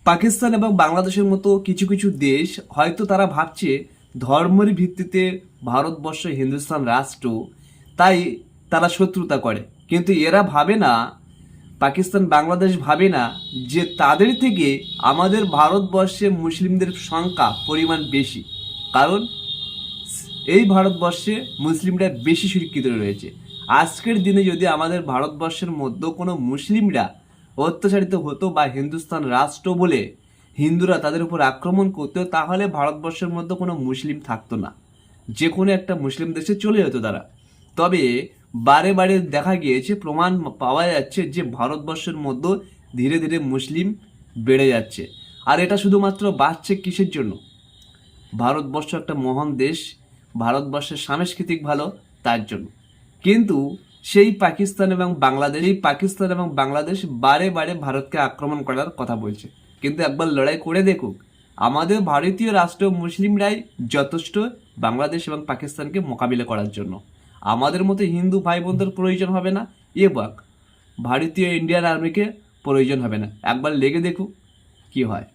পাকিস্তান এবং বাংলাদেশের মতো কিছু কিছু দেশ হয়তো তারা ভাবছে ধর্মের ভিত্তিতে ভারতবর্ষ হিন্দুস্তান রাষ্ট্র, তাই তারা শত্রুতা করে। কিন্তু এরা ভাবে না, পাকিস্তান বাংলাদেশ ভাবে না যে তাদের থেকে আমাদের ভারতবর্ষে মুসলিমদের সংখ্যা পরিমাণ বেশি। কারণ এই ভারতবর্ষে মুসলিমরা বেশি সুরক্ষিত রয়েছে। আজকের দিনে যদি আমাদের ভারতবর্ষের মধ্যে কোনো মুসলিমরা অত্যাচারিত হতো বা হিন্দুস্তান রাষ্ট্র বলে হিন্দুরা তাদের উপর আক্রমণ করতো, তাহলে ভারতবর্ষের মধ্যে কোনো মুসলিম থাকতো না, যে কোনো একটা মুসলিম দেশে চলে যেত তারা। তবে বারে বারে দেখা গিয়েছে, প্রমাণ পাওয়া যাচ্ছে যে ভারতবর্ষের মধ্যে ধীরে ধীরে মুসলিম বেড়ে যাচ্ছে। আর এটা শুধুমাত্র বাড়ছে কিসের জন্য? ভারতবর্ষ একটা মহান দেশ, ভারতবর্ষের সাংস্কৃতিক ভালো, তার জন্য। কিন্তু পাকিস্তান এবং বাংলাদেশ বারে বারে ভারতকে আক্রমণ করার কথা বলছে। কিন্তু একবার লড়াই করে দেখুক, আমাদের ভারতীয় রাষ্ট্র মুসলিমরাই যথেষ্ট বাংলাদেশ এবং পাকিস্তানকে মোকাবিলা করার জন্য। আমাদের মতো হিন্দু ভাই বোনদের প্রয়োজন হবে না, এবং ভারতীয় ইন্ডিয়ান আর্মিকে প্রয়োজন হবে না। একবার লেগে দেখুক কি হয়।